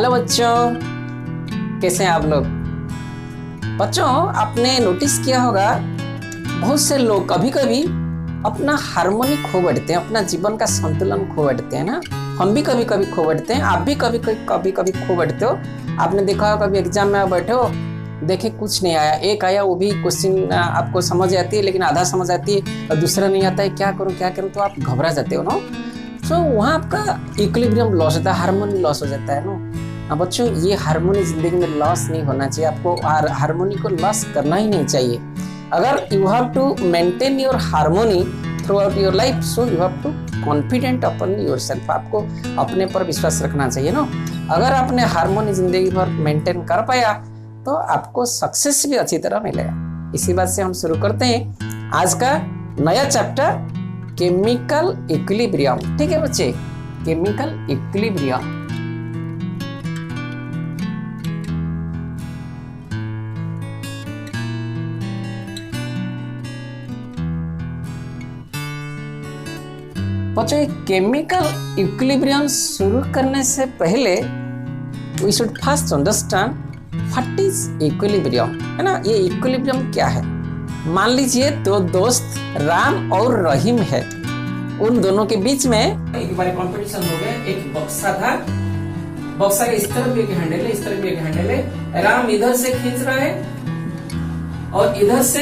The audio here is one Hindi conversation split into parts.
हेलो बच्चों, कैसे हैं आप लोग। बच्चों, आपने नोटिस किया होगा बहुत से लोग कभी कभी अपना हार्मोनी खो बैठते हैं, अपना जीवन का संतुलन खो बैठते हैं ना। हम भी कभी कभी खो बैठते हैं, आप भी कभी कभी खो बैठते हो। आपने देखा होगा कभी एग्जाम में बैठे हो, देखे कुछ नहीं आया, एक आया वो भी क्वेश्चन आपको समझ आती है लेकिन आधा समझ आती है और दूसरा नहीं आता है, क्या करूं तो आप घबरा जाते हो ना। तो वहाँ आपका इक्विलिब्रियम लॉस होता है, हार्मोनी लॉस हो जाता है ना। बच्चों, ये हार्मोनी जिंदगी में लॉस नहीं होना चाहिए, आपको हार्मोनी को लॉस करना ही नहीं चाहिए। अगर you have to maintain your harmony throughout your life, so you have to confident upon yourself, आपको अपने पर विश्वास रखना चाहिए ना। अगर आपने हार्मोनी जिंदगी भर मेंटेन कर पाया तो आपको सक्सेस भी अच्छी तरह मिलेगा। इसी बात से हम शुरू करते हैं आज का नया चैप्टर, केमिकल इक्विलिब्रियम। ठीक है बच्चे, केमिकल इक्विलिब्रियम। बच्चों, केमिकल इक्विलिब्रियम शुरू करने से पहले we should first understand what is equilibrium, है ना। ये इक्विलिब्रियम क्या है। मान लीजिए दो दोस्त राम और रहीम है, उन दोनों के बीच में एक बार कंपटीशन हो गया। एक बक्सा था, बक्सा के इस तरफ भी एक हैंडल है, इस तरफ भी एक हैंडल है। राम इधर से खींच रहा है और इधर से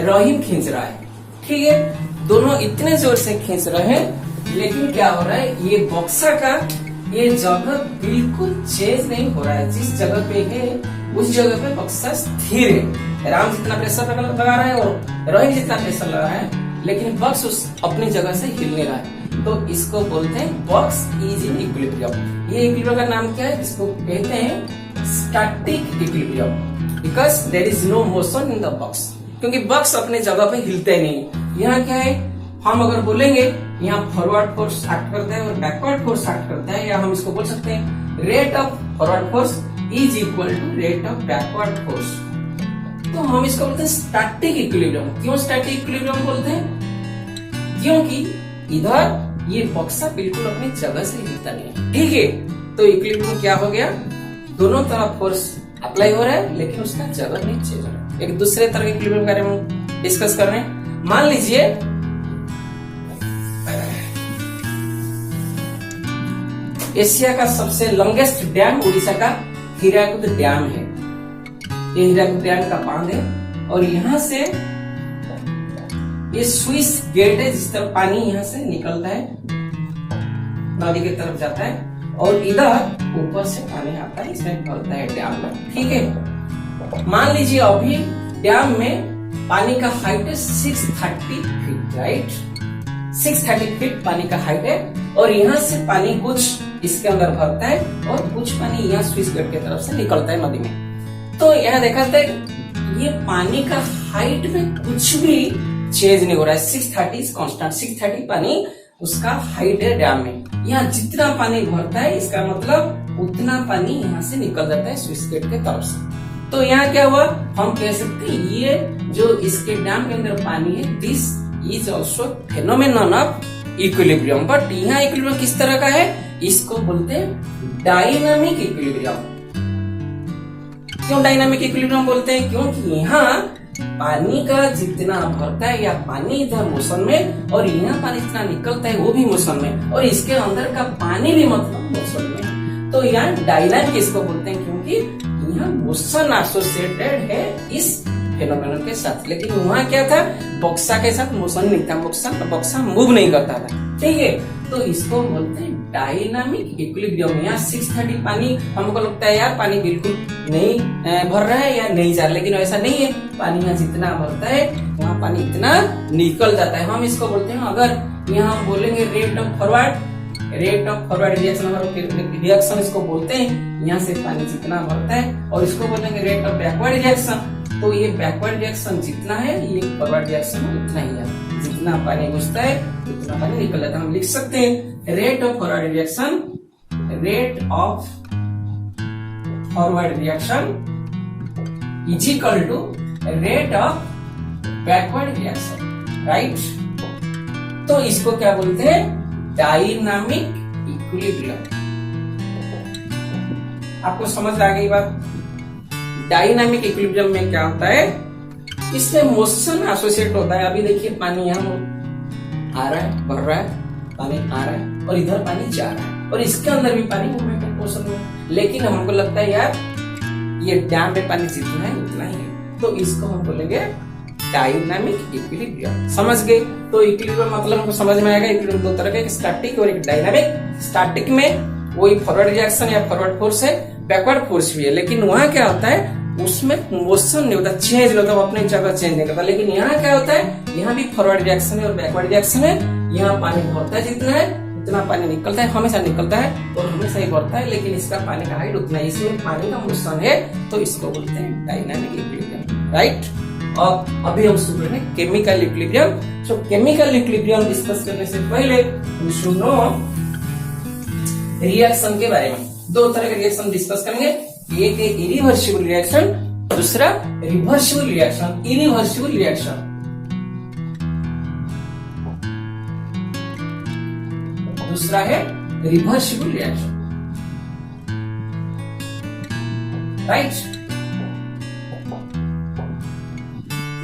रहीम खींच रहा है। ठीक है, दोनों इतने जोर से खींच रहे हैं, लेकिन क्या हो रहा है, ये बक्सा का ये जगह बिल्कुल चेंज नहीं हो रहा है। जिस जगह पे है उस जगह पे बक्सा स्थिर है। राम जितना प्रेशर लगा रहा है और रहीम जितना प्रेशर लगा रहा है, लेकिन बक्स उस अपनी जगह से हिल नहीं रहा है। तो इसको बोलते हैं बॉक्स इज इन इक्विलिब्रियम। ये इक्विलिब्रियम का नाम क्या है, इसको कहते हैं static equilibrium, because there is no motion in the box, क्योंकि बॉक्स अपने जगह पे हिलते नहीं। यहाँ क्या है, हम अगर बोलेंगे यहाँ फॉरवर्ड फोर्स एक्ट करता है और बैकवर्ड फोर्स एक्ट करता है, या हम इसको बोल सकते हैं rate of forward force is equal to rate of backward force. तो हम इसको बोलते हैं स्टैटिक इक्विलिब्रियम। क्यों स्टैटिक इक्विलिब्रियम बोलते हैं, क्योंकि इधर ये बक्सा बिल्कुल अपनी जगह से हिलता नहीं है। ठीक है, तो इक्विलिब्रियम क्या हो गया, दोनों तरफ फोर्स अप्लाई हो रहा है लेकिन उसका जगह नहीं चेंज हो रहा है। एक दूसरे तरह के इक्विलिब्रियम के बारे में डिस्कस कर रहे हैं। मान लीजिए एशिया का सबसे लॉन्गेस्ट डैम उड़ीसा का हीराकुद डैम है। ये हीराकुद डैम का बांध है और यहाँ से ये स्विस गेट है, जिस तरह पानी यहाँ से निकलता है नदी की तरफ जाता है और इधर ऊपर से पानी आता है, इसमें भरता है डैम में। ठीक है, मान लीजिए अभी डैम में पानी का हाइट है 630 फीट, राइट। 630 फीट पानी का हाइट है और यहाँ से पानी कुछ इसके अंदर भरता है और कुछ पानी यहाँ स्विस गेट की तरफ से निकलता है नदी में। तो यहाँ देखा था ये पानी का हाइट में कुछ भी चेंज नहीं हो रहा है। 630 कांस्टेंट, 630 पानी उसका हाइट है डैम में। यहाँ जितना पानी भरता है इसका मतलब उतना पानी यहाँ से निकल जाता है स्विस गेट के तरफ से। तो यहाँ क्या हुआ, हम कह सकते हैं ये जो इसके डैम के अंदर पानी है, this is also phenomenon of equilibrium. But यहाँ इक्विलिब्रियम किस तरह का है, इसको बोलते हैं डायनामिक इक्विलिब्रियम। क्यों डायनामिक इक्विलिब्रियम बोलते हैं, क्योंकि यहाँ पानी का जितना भरता है या पानी इधर मोशन में और यहाँ पानी जितना निकलता है वो भी मोशन में, और इसके अंदर का पानी भी मतलब मोशन में। तो यहाँ डायनामिक इसको बोलते हैं क्योंकि यहाँ मोशन एसोसिएटेड है इस फेनोमेनन के साथ। लेकिन वहाँ क्या था, बक्सा के साथ मोशन नहीं था, बक्सा मूव नहीं करता था। ठीक है, तो इसको बोलते हैं डायनामिक इक्विलिब्रियम। यहाँ 630 पानी, हमको लगता है यार पानी बिल्कुल नहीं भर रहा है या नहीं जा रहा, लेकिन ऐसा नहीं है। पानी यहाँ जितना भरता है वहाँ पानी इतना निकल जाता है। हम इसको बोलते हैं, अगर यहाँ हम बोलेंगे रेट ऑफ फॉरवर्ड रिएक्शन इसको बोलते हैं। यहाँ से पानी जितना भरता है, और इसको बोलेंगे रेट ऑफ बैकवर्ड रिएक्शन। तो ये बैकवर्ड रिएक्शन जितना है, ये फॉरवर्ड रिएक्शन उतना ही है। जितना पानी घुसता है उतना पानी निकल जाता है। हम लिख सकते हैं rate of forward reaction is equal to rate of backward reaction, right. तो इसको क्या बोलते हैं, डायनामिक इक्विलिब्रियम। आपको समझ आ गई बात। डायनामिक इक्विलिब्रियम में क्या होता है, इसमें मोशन एसोसिएट होता है। अभी देखिए पानी यहाँ आ रहा है, बढ़ रहा है, पानी आ रहा है और इधर पानी जा रहा है और इसके अंदर भी पानी मूवमेंट ऑफ मोशन में। लेकिन हमको लगता है यार ये डैम में पानी जितना है उतना ही है, तो इसको हम बोलेंगे डायनामिक इक्विलिब्रियम। समझ गए? तो इक्विलिब्रियम मतलब हमको समझ में आएगा। इक्विलिब्रियम दो तरह का, एक स्टैटिक और एक डायनामिक। स्टैटिक में वही फॉरवर्ड रिएक्शन या फॉरवर्ड फोर्स है, बैकवर्ड फोर्स भी है, लेकिन वहां क्या होता है उसमें मोशन नहीं होता, चेंज नहीं होता, वो अपनी जगह चेंज नहीं करता। लेकिन यहाँ क्या होता है, यहाँ भी फॉरवर्ड रिएक्शन है और बैकवर्ड रिएक्शन है। यहाँ पानी बढ़ता है जितना है उतना पानी निकलता है, हमेशा निकलता है और हमेशा ही बढ़ता है, लेकिन इसका पानी का हाइट उतना है, इसमें पानी का मोशन है, तो इसको बोलते हैं डायनामिक इक्विलिब्रियम। राइट। और अभी हम शुरू करेंगे केमिकल इक्विलिब्रियम। सो केमिकल इक्विलिब्रियम डिस्कस करने से पहले वी शुड नो रिएक्शन के बारे में। दो तरह के रिएक्शन डिस्कस करेंगे, एक है इरिवर्सिबल रिएक्शन, दूसरा रिवर्सिबल रिएक्शन। इरिवर्सिबल रिएक्शन, दूसरा है reversible reaction. Right.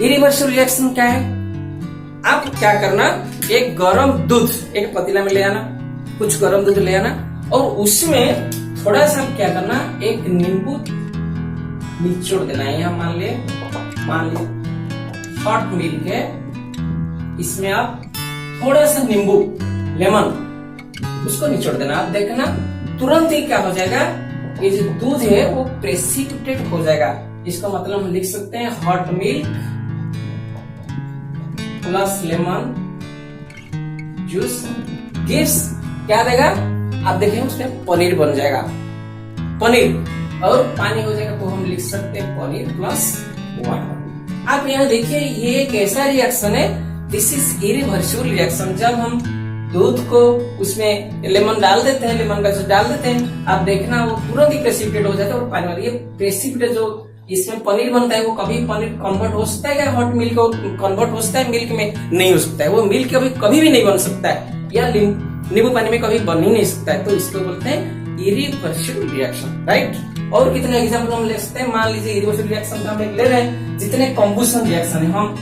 Irreversible reaction क्या है, आप क्या करना, एक गरम दूध एक पतीला में ले आना, कुछ गरम दूध ले आना और उसमें थोड़ा सा क्या करना, एक नींबू निचोड़ देना है। यहाँ मान लीजिए हॉट मिल्क है, इसमें आप थोड़ा सा नींबू लेमन उसको निचोड़ देना। आप देखना तुरंत ही क्या हो जाएगा, ये जो दूध है वो प्रेसिपिटेट हो जाएगा। इसका मतलब हम लिख सकते हैं hot milk plus lemon juice gives क्या देगा, आप देखेंगे उसमें पनीर बन जाएगा, पनीर और पानी हो जाएगा, तो हम लिख सकते हैं पनीर प्लस वाटर। आप यहाँ देखिए ये एक ऐसा रिएक्शन है, दिस इज इरिवर्सिबल रिएक्शन। जब हम दूध को उसमें लेमन डाल देते हैं, लेमन का जूस डाल देते हैं, आप देखना वो तुरंत ही प्रेसिपिटेट हो जाता है और पानी वाला ये प्रेसिपिटेट जो इसमें पनीर बनता है वो कभी पनीर कन्वर्ट हो सकता है क्या, हॉट मिल्क कन्वर्ट हो सकता है मिल्क में, नहीं हो सकता है। वो मिल्क कभी भी नहीं बन सकता है या नींबू पानी में कभी बन ही नहीं सकता है, तो इसको बोलते हैं इरिवर्सिबल रिएक्शन। राइट। और कितने एग्जाम्पल हम ले सकते हैं, मान लीजिए इरिवर्सिबल रिएक्शन का हम ले रहे हैं, जितने कंबुशन रिएक्शन है, हम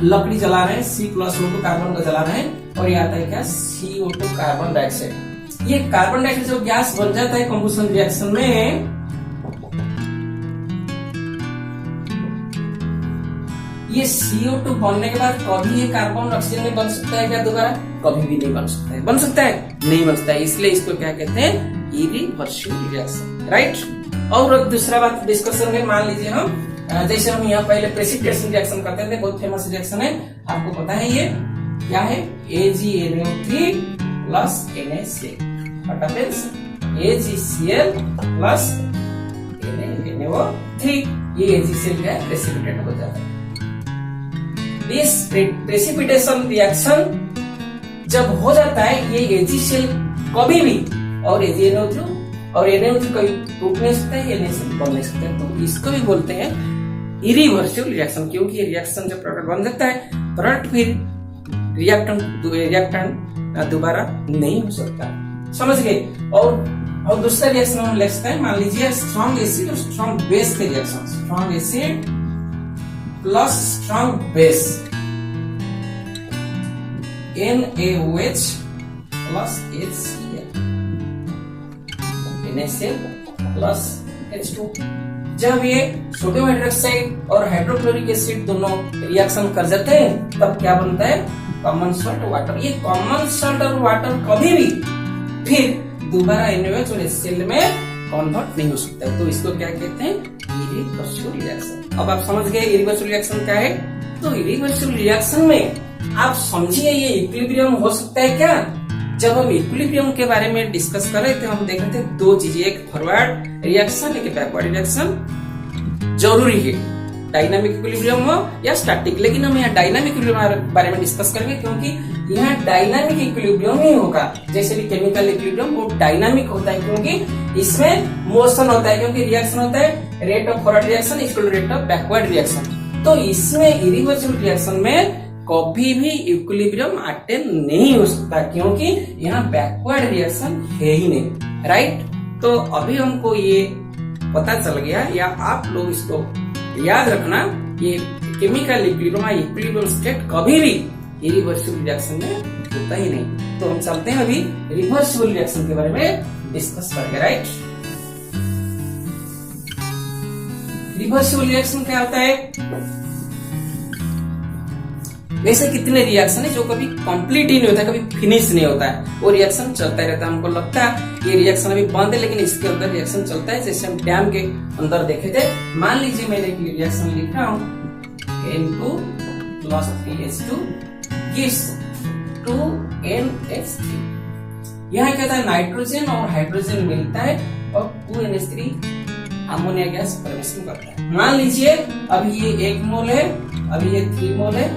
लकड़ी जला रहे हैं, C+O2 कार्बन का जला रहे हैं और ये आता है क्या, CO2 कार्बन डाइऑक्साइड। ये कार्बन डाइऑक्साइड जो गैस बन जाता है कंबुशन रिएक्शन में, ये CO2 बनने के बाद कभी ये कार्बन ऑक्सीजन में बन सकता है क्या दोबारा, कभी भी नहीं बन सकता है। बन सकता है, नहीं बन सकता है, इसलिए इसको क्या कहते हैं, इरिवर्सिबल रिएक्शन। राइट। और दूसरा बात डिस्कस करेंगे, मान लीजिए हम जैसे हम यहाँ पहले प्रेसिपिटेशन रिएक्शन करते थे, बहुत फेमस रिएक्शन है, आपको पता है ये क्या है, AgNO3 plus NaCl, what happens, AgCl plus NaNO3, ये AgCl क्या है, प्रेसिपिटेट हो जाता है। इस प्रेसिपिटेशन रिएक्शन जब हो जाता है, ये AgCl कभी भी और AgNO3 और NaNO3 कभी टूट नहीं सकता है, NaCl बन नहीं सकता है, तो इसको भी बोलते हैं इरिवर्सिबल रिएक्शन। क्योंकि रिएक्शन जब प्रोडक्ट बन जाता है, प्रोडक्ट फिर रिएक्टेंट दोबारा नहीं हो सकता। समझ गए? और दूसरा रिएक्शन हम ले सकते हैं, मान लीजिए स्ट्रॉन्ग एसिड और स्ट्रॉन्ग बेस के reaction, strong acid plus strong base, NaOH plus HCl, NaCl plus H2। जब ये सोडियम हाइड्रोक्साइड और हाइड्रोक्लोरिक एसिड दोनों रिएक्शन कर जाते हैं, तब क्या बनता है, कॉमन सॉल्ट वाटर। ये कॉमन सॉल्ट और वाटर कभी भी फिर दोबारा NaOH और HCl में कन्वर्ट नहीं हो सकता है, तो इसको क्या कहते हैं, इरिवर्सिबल रिएक्शन। अब आप समझ गए इरिवर्सिबल रिएक्शन क्या है। तो इरिवर्सिबल रिएक्शन में आप समझिए ये इक्विलिब्रियम हो सकता है क्या। जब हम इक्विलिब्रियम के बारे में डिस्कस कर रहे थे, हम देख रहे थे दो चीजें, एक फॉरवर्ड रिएक्शन एक बैकवर्ड रिएक्शन जरूरी है, डायनामिक इक्विलिब्रियम हो या स्टैटिक। लेकिन हम यहाँ डायनामिक इक्विलिब्रियम के बारे में डिस्कस करेंगे, क्योंकि यहाँ डायनामिक इक्विलिब्रियम ही होगा। जैसे भी केमिकल इक्विलिब्रियम वो डायनामिक होता है, क्योंकि इसमें मोशन होता है, क्योंकि रिएक्शन होता है rate of forward reaction equal to rate of backward reaction. तो इसमें इरिवर्सिबल रिएक्शन में कभी भी इक्विलिब्रियम अटेन नहीं हो सकता, क्योंकि यहाँ बैकवर्ड रिएक्शन है ही नहीं। राइट। तो अभी हमको ये पता चल गया, या आप लोग इसको याद रखना, ये केमिकल इक्विलिब्रियम स्टेट कभी भी इरिवर्सिबल रिएक्शन में होता ही नहीं। तो हम चलते हैं अभी रिवर्सिबल रिएक्शन के बारे में डिस्कस करेंगे, राइट। रिवर्सिबल रिएक्शन क्या होता है? वैसे कितने रिएक्शन है जो कभी कंप्लीट ही नहीं होता है, कभी फिनिश नहीं होता है, वो रिएक्शन चलता ही रहता है। हमको लगता है ये रिएक्शन अभी बंद है, लेकिन इसके अंदर रिएक्शन चलता है। जैसे हम डैम के अंदर देखे थे, मान लीजिए मैंने एक रिएक्शन लिख रहा हूँ, N2 plus 3H2 gives 2NH3। यहाँ क्या था, नाइट्रोजन और हाइड्रोजन मिलता है और 2NH3 अमोनिया गैस फॉर्मेशन करता है। मान लीजिए अभी ये 1 मोल है, अभी ये 3 मोल है,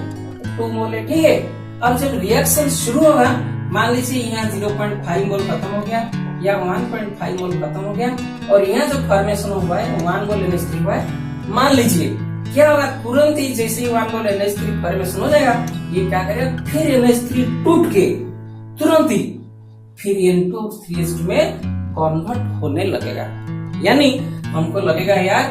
2 मोल है, ठीक है। अब जब रिएक्शन शुरू होगा, मान लीजिए यहाँ 0.5 मोल खत्म हो गया या 1.5 मोल खत्म हो गया, और यहाँ जो फॉर्मेशन हुआ है 1 मोल NH3 हुआ है। मान लीजिए क्या होगा, तुरंत ही जैसे ही 1 मोल NH3 फॉर्मेशन हो जाएगा, ये क्या करेगा, फिर NH3 टूट के तुरंत ही फिर N2 3H2 में कन्वर्ट होने लगेगा। यानी हमको लगेगा यार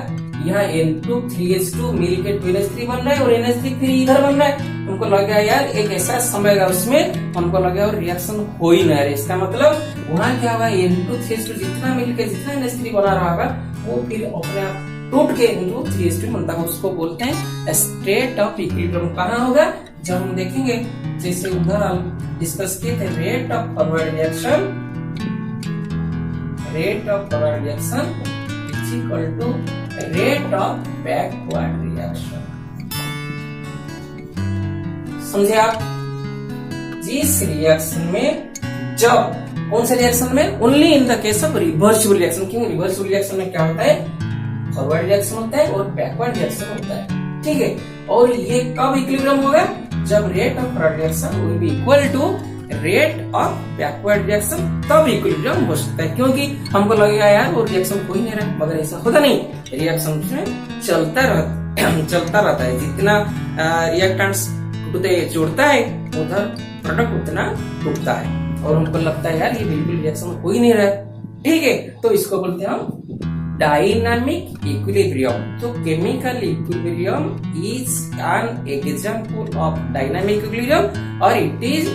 यहाँ N2 3H2 मिलके 2NH3 बन रहा है और NH3 फिर इधर बन रहा है। हमको लगेगा यार एक ऐसा समय है उसमें हमको लगेगा और रिएक्शन हो ही नहीं रहा है। इसका मतलब वहाँ क्या होगा, N2 3H2 जितना मिलके जितना NH3 बना रहा होगा, वो फिर अपने आप टूट के N2 3H2 बनता है। उसको बोलते हैं स्टेट ऑफ इक्विलिब्रियम। कहाँ होगा, जब हम देखेंगे जैसे उधर हम डिस्कस किए थे, rate of forward reaction is equal to rate of backward reaction. समझे आप? जिस रिएक्शन में, जब कौन से रिएक्शन में, only in the case of reversible reaction. क्यों? रिवर्सिबल रिएक्शन में क्या होता है, फॉरवर्ड रिएक्शन होता है और बैकवर्ड रिएक्शन होता है, ठीक है। और ये कब इक्विलिब्रियम होगा, जब rate of forward reaction will be equal to rate of backward reaction, तब इक्विलिब्रियम हो सकता है। क्योंकि हमको लगेगा यार वो रिएक्शन हो ही नहीं रहा, मगर ऐसा होता नहीं, रिएक्शन में चलता रहता है। जितना रिएक्टेंट्स जोड़ता है उधर प्रोडक्ट उतना टूटता है, और हमको लगता है यार ये बिल्कुल रिएक्शन हो ही नहीं रहा है, ठीक है। तो इसको बोलते हैं हम डायनामिक इक्विलिब्रियम। तो chemical equilibrium is an example of dynamic equilibrium, और it is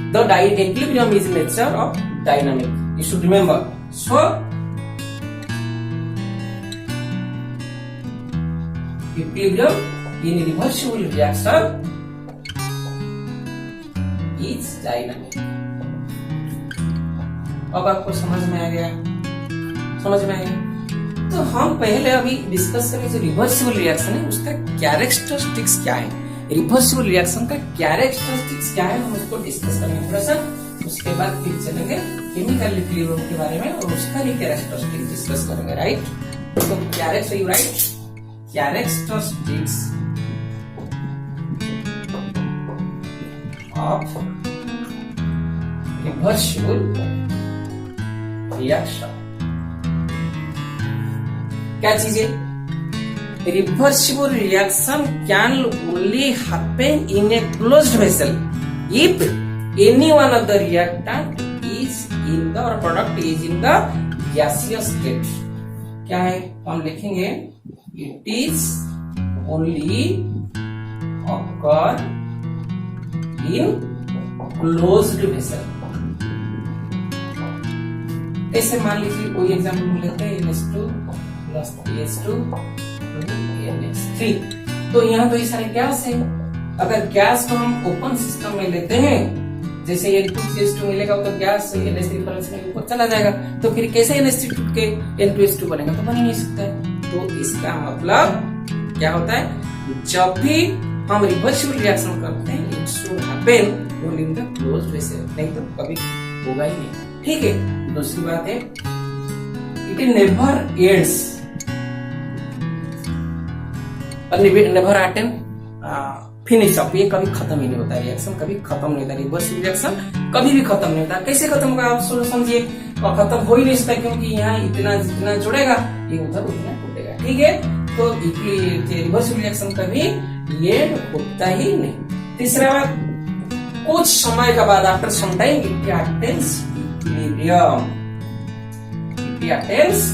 the equilibrium is nature of dynamic. You should remember. So equilibrium in reversible reaction is dynamic. अब आपको समझ में आ गया? तो हम पहले अभी डिस्कस करें जो रिवर्सिबल रिएक्शन है उसका कैरेक्टरिस्टिक्स क्या है, रिवर्सिबल रिएक्शन का कैरेक्टरिस्टिक्स क्या है, हम उसको डिस्कस करेंगे थोड़ा सा। उसके बाद फिर चलेंगे केमिकल इक्विलिब्रियम के बारे में और उसका भी कैरेक्टरिस्टिक्स डिस्कस करेंगे, राइट। तो कैरेक्टरिस्टिक्स ऑफ रिवर्सिबल रिएक्शन क्या चीज है? Reversible reaction can only happen in a closed vessel if any one of the reactant is in the or product is in the gaseous state. क्या है? हम लिखेंगे it is only occur in closed vessel. ऐसे मान लीजिए कोई एग्जाम्पल लेते हैं, NH2 plus 3H2 NH3। तो यहाँ तो ये सारे गैस है। अगर गैस को हम ओपन सिस्टम में लेते हैं, जैसे N2 3H2 मिलेगा तो गैस NH3 फॉर्मेशन ऊपर चला जाएगा, तो फिर कैसे NH3 टूट के N2H2 बनेगा? तो बन ही नहीं सकता है। तो इसका मतलब क्या होता है, जब भी हम रिवर्सिबल रिएक्शन करते हैं it should happen only in the closed vessel, नहीं तो कभी होगा ही नहीं, ठीक है। दूसरी बात है it never ends never attain finish up. ये कभी खत्म ही नहीं होता, रिएक्शन कभी खत्म नहीं होता, रिवर्सिबल रिएक्शन कभी भी खत्म नहीं होता। कैसे खत्म होगा आप समझिए, खत्म हो ही नहीं सकता, क्योंकि यहाँ इतना जितना जुड़ेगा ये उधर उतना टूटेगा, ठीक है। तो रिवर्सिबल रिएक्शन कभी ये होता ही नहीं। तीसरा बात, कुछ समय के बाद after some time it attains equilibrium. Attains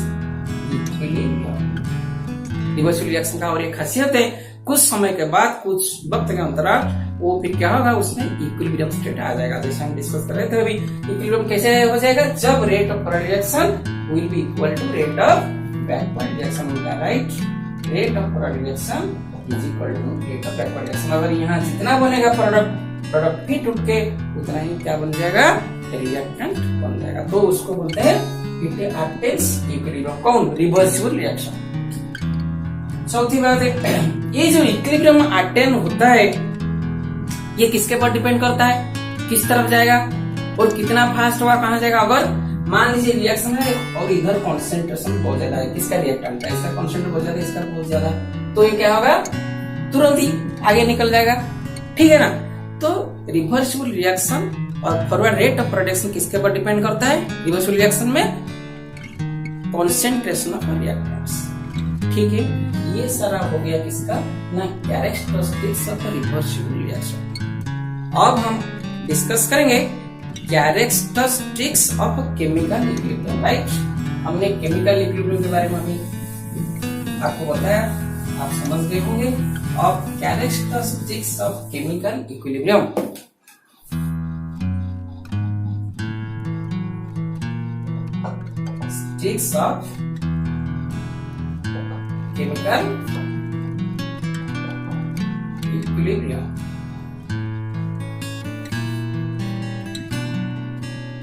equilibrium. Reversible reaction का और एक खासियत है, कुछ समय के बाद, कुछ वक्त के अंतराल, वो फिर क्या होगा, उसमें इक्विलिब्रियम स्टेट आ जाएगा। जैसे हम डिस्कस कर रहे थे अभी, इक्विलिब्रियम कैसे हो जाएगा, जब rate of forward reaction will be equal to rate of backward reaction होगा, right. Rate of forward reaction is equal to rate of backward reaction. अगर यहाँ जितना बनेगा प्रोडक्ट ही टूट के, उतना ही क्या बन जाएगा, रिएक्टेंट बन जाएगा। तो उसको बोलते हैं इट अटेन्स इक्विलिब्रियम। कौन, रिवर्सिबल रिएक्शन। चौथी बात है, ये जो इक्विलिब्रियम अटेन होता है, ये किसके पर डिपेंड करता है, किस तरफ जाएगा और कितना फास्ट होगा, कहां जाएगा। अगर मान लीजिए रिएक्शन है और इधर कॉन्सेंट्रेशन बहुत ज्यादा है, किसका रिएक्टेंट का, इसका कॉन्सेंट्रेशन बहुत ज्यादा है, इसका बहुत ज्यादा, तो ये क्या होगा, तुरंत ही आगे निकल जाएगा, ठीक है ना। तो रिवर्सिबल रिएक्शन और फॉरवर्ड रेट ऑफ प्रोडक्शन किसके पर डिपेंड करता है, रिवर्सिबल रिएक्शन में कॉन्सेंट्रेशन ऑफ रिएक्टेंट्स, ठीक है। ये सारा हो गया किसका ना, कैरेक्टरिस्टिक्स ऑफ रिवर्सिबल रिएक्शन। अब हम डिस्कस करेंगे characteristics of chemical equilibrium, right. हमने केमिकल इक्विलिब्रियम के बारे में अभी आपको बताया, आप समझ गए होंगे। अब characteristics of chemical equilibrium, sticks of chemical equilibrium.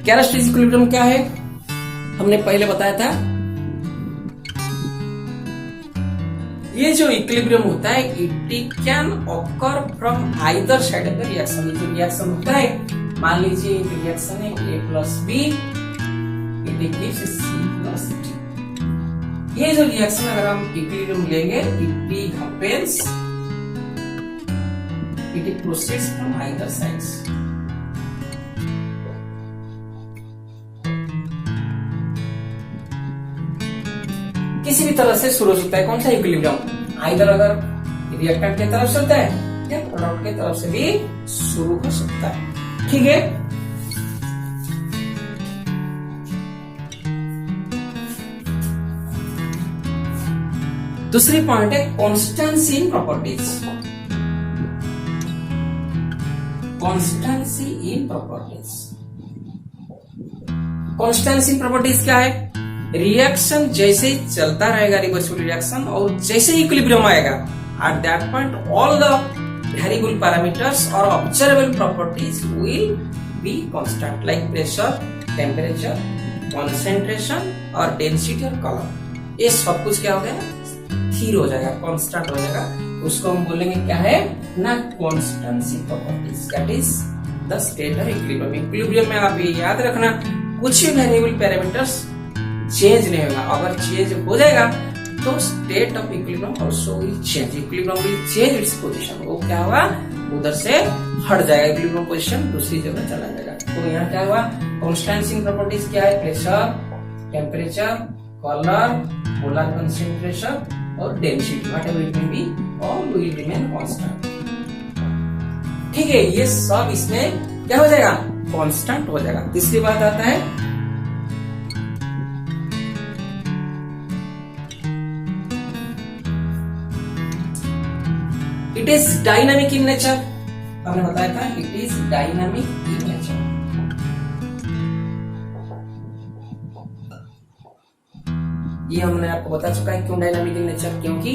Characteristics equilibrium क्या है, हमने पहले बताया था। ये जो इक्विलिब्रियम होता है, it can occur from either side of the reaction. ये जो रिएक्शन होता है, मान लीजिए एक रिएक्शन है A+B, इट गिव्स C+D। ये जो रिएक्शन अगर हम इक्विलिब्रियम लेंगे, it proceeds from either sides. किसी भी तरह से शुरू होता है, कौन सा इक्विलिब्रियम, आइदर अगर रिएक्टेंट की तरफ से होता है या प्रोडक्ट की तरफ से भी शुरू हो सकता है, ठीक है। दूसरी पॉइंट है कॉन्स्टेंसी इन प्रॉपर्टीज। कॉन्स्टेंसी इन प्रॉपर्टीज, कॉन्स्टेंसी इन प्रॉपर्टीज क्या है, रिएक्शन जैसे ही चलता रहेगा, रिवर्सिबल रिएक्शन, और जैसे ही इक्विलिब्रियम आएगा, at that point all the variable parameters और observable properties will be constant, like pressure, temperature, concentration और डेंसिटी और कलर। ये सब कुछ क्या हो गया, स्थिर हो जाएगा, कांस्टेंट हो जाएगा। उसको हम बोलेंगे क्या है ना, constituency properties, that is the state of equilibrium. Equilibrium में आप ये याद रखना, कुछ भी वेरिएबल पैरामीटर्स चेंज नहीं होगा। अगर चेंज हो जाएगा तो state of equilibrium also will change, equilibrium will change its position. वो क्या होगा, उधर से हट जाएगा, इक्विलिब्रियम पोजीशन दूसरी जगह चला जाएगा। तो यहाँ क्या हुआ, कॉन्स्टेंसी इन प्रॉपर्टीज क्या है, pressure, temperature, colour, molar concentration और density, whatever it may be, all will remain constant, ठीक है। ये सब इसमें क्या हो जाएगा, कांस्टेंट हो जाएगा। तीसरी बात आता है it is dynamic in nature. हमने बताया था it is dynamic in nature. ये हमने आपको बता चुका है क्यों डायनामिक इन नेचर, क्योंकि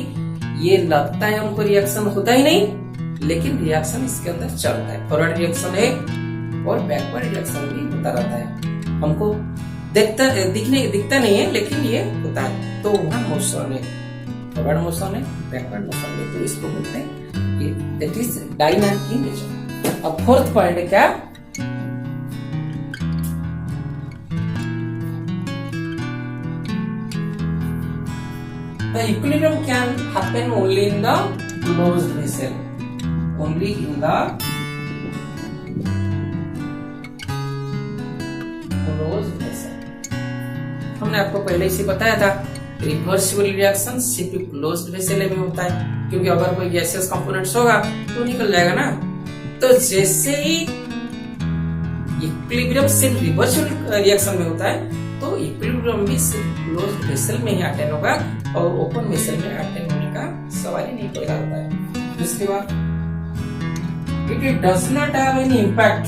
ये लगता है हमको रिएक्शन होता ही नहीं, लेकिन रिएक्शन इसके अंदर चलता है। फॉरवर्ड रिएक्शन है और बैकवर्ड रिएक्शन भी होता रहता है, हमको दिखता नहीं है, लेकिन ये होता है। तो वहां मोशन है, फॉरवर्ड मोशन है, बैकवर्ड मोशन है, तो इसको बोलते हैं that is dynamic in nature. अब फोर्थ पॉइंट है क्या, the equilibrium can happen only in the closed vessel, only in the closed vessel। हमने आपको पहले ही बताया था रिवर्सिबल रिएक्शन सिर्फ क्लोज्ड वेसल में होता है, क्योंकि अगर कोई गैसियस कंपोनेंट्स होगा तो निकल जाएगा ना। तो जैसे ही इक्विलिब्रियम सिर्फ रिवर्सिबल रिएक्शन में होता है, तो तो इक्विलिब्रियम भी सिर्फ क्लोज्ड वेसल में ही अटेन होगा और ओपन वेसल में अटेन होने का सवाल ही नहीं पैदा होता है। दूसरी बात, it does not have any impact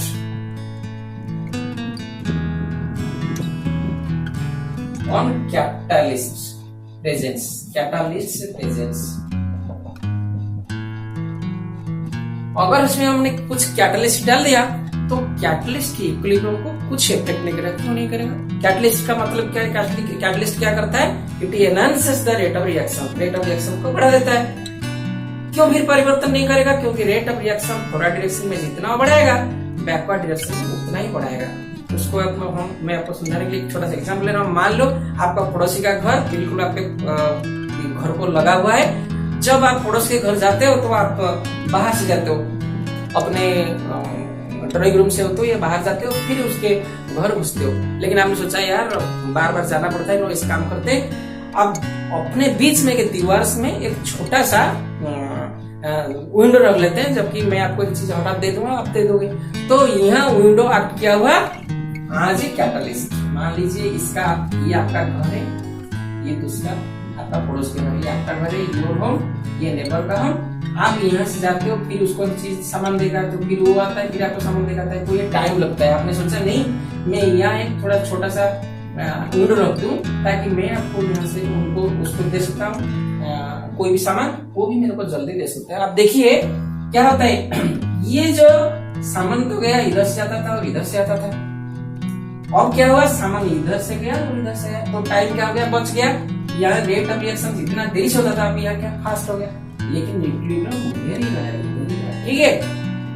on catalyst presence. अगर उसमें हमने कुछ कैटलिस्ट डाल दिया तो कैटलिस्ट की इक्विलिब्रियम को कुछ इफेक्ट नहीं करेगा। क्यों नहीं करेगा? कैटलिस्ट का मतलब क्या है? कैटलिस्ट क्या करता है? It enhances the rate of reaction को बढ़ा देता है। क्यों फिर परिवर्तन नहीं करेगा? क्योंकि rate of reaction forward direction में जितना बढ़ाएगा बैकवर्ड डायरेक्शन में उतना ही बढ़ाएगा। उसको मैं आपको समझाने के लिए एक छोटा सा एग्जाम्पल ले रहा हूँ। मान लो आपका पड़ोसी का घर बिल्कुल आपके घर को लगा हुआ है। जब आप पड़ोसी के घर जाते हो तो आप बाहर से जाते हो, अपने ड्राइंग रूम से हो तो या बाहर जाते हो, फिर उसके घर घुसते हो। लेकिन आपने सोचा यार बार बार जाना पड़ता है, इस काम करते। अब अपने बीच में के दीवार में एक छोटा सा विंडो रख लेते हैं, जबकि मैं आपको एक चीज हटा दे दूंगा, आप दे दोगे। तो यहाँ विंडो एक्ट किया हुआ आज ही कैटलिस्ट। मान लीजिए इसका ये आपका घर है, ये दूसरा आपका पड़ोस के घर, ये आपका घर है, योर होम, ये नेबर का होम। आप यहाँ से जाते हो, फिर उसको एक चीज सामान देगा तो फिर वो आता है, फिर आपको सामान देगा है, तो ये टाइम लगता है। आपने सोचा नहीं मैं यहाँ एक थोड़ा छोटा सा विंडो रख दूं ताकि मैं आपको यहाँ से उनको उसको दे सकता हूँ कोई भी सामान, वो भी मेरे को जल्दी दे सकता है। आप देखिए क्या होता है, ये जो सामान तो गया इधर से आता था और इधर से आता था, और क्या हुआ सामान इधर से गया और इधर से गया, तो टाइम क्या हो गया? बच गया। यहाँ रेट ऑफ रिएक्शन जितना देरी से होता था अब यहाँ क्या फास्ट हो गया। लेकिन इक्विलिब्रियम ठीक है।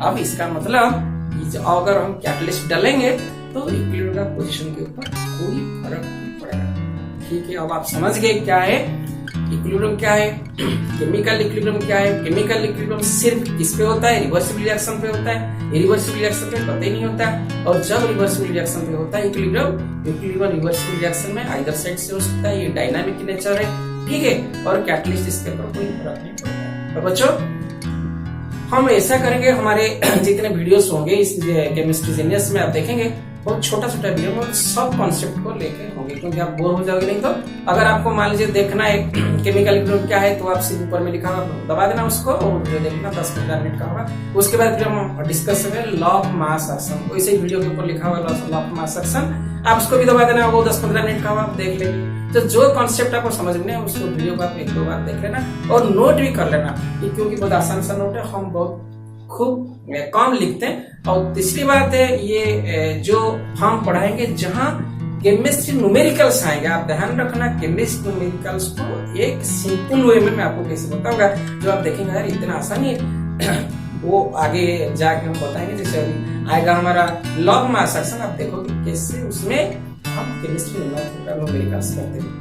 अब इसका मतलब अगर हम कैटलिस्ट डालेंगे तो इक्विलिब्रियम का पोजीशन के ऊपर कोई फर्क नहीं पड़ेगा। ठीक है, अब आप समझ गए क्या है इक्विलिब्रियम, क्या है केमिकल इक्विलिब्रियम, क्या है केमिकल इक्विलिब्रियम। सिर्फ किस पे होता है? रिवर्सिबल रिएक्शन पे होता है। रिवर्सिबल रिएक्शन पे पता ही नहीं होता, और जब रिवर्सिबल रिएक्शन पे होता है इक्विलिब्रियम रिवर्सिबल रिएक्शन में आइदर साइड से हो सकता है। ये डायनामिक की नेचर है, ठीक है, और कैटलिस्ट इसके ऊपर कोई फर्क नहीं पड़ता है। तो बच्चों हम ऐसा करेंगे, हमारे जितने वीडियोस होंगे इस केमिस्ट्री जीनियस में आप देखेंगे बहुत छोटा छोटा वीडियो में सब कॉन्सेप्ट को लेके होंगे, क्योंकि आप बोर हो जाओगे नहीं। तो अगर आपको मान लीजिए देखना है केमिकल इक्विलिब्रियम क्या है, तो आप सिर्फ ऊपर में लिखा हुआ दबा देना उसको और वीडियो देखना 10-15 मिनट का होगा। उसके बाद फिर हम डिस्कस करेंगे लॉ ऑफ मास एक्शन, वैसे ही वीडियो के ऊपर लिखा हुआ लॉ ऑफ मास एक्शन, आप उसको भी दबा देना, वो 10-15 मिनट का होगा, आप देख लेंगे। तो जो कॉन्सेप्ट आपको समझ में है उसको वीडियो को आप 1-2 बार देख लेना और नोट भी कर लेना, क्योंकि बहुत आसान सा नोट है, हम बहुत खूब कम लिखते हैं। और तीसरी बात है, ये जो हम पढ़ाएंगे जहां केमिस्ट्री न्यूमेरिकल्स आएंगे, आप ध्यान रखना केमिस्ट्री न्यूमेरिकल्स को एक सिंपल वे में मैं आपको कैसे बताऊंगा, जो आप देखेंगे यार इतना आसानी है वो आगे जाके हम बताएंगे। जैसे अभी आएगा हमारा लॉ ऑफ मास एक्शन, आप देखोगे कैसे उसमें हम केमिस्ट्री न्यूमेरिकल्स करते हैं।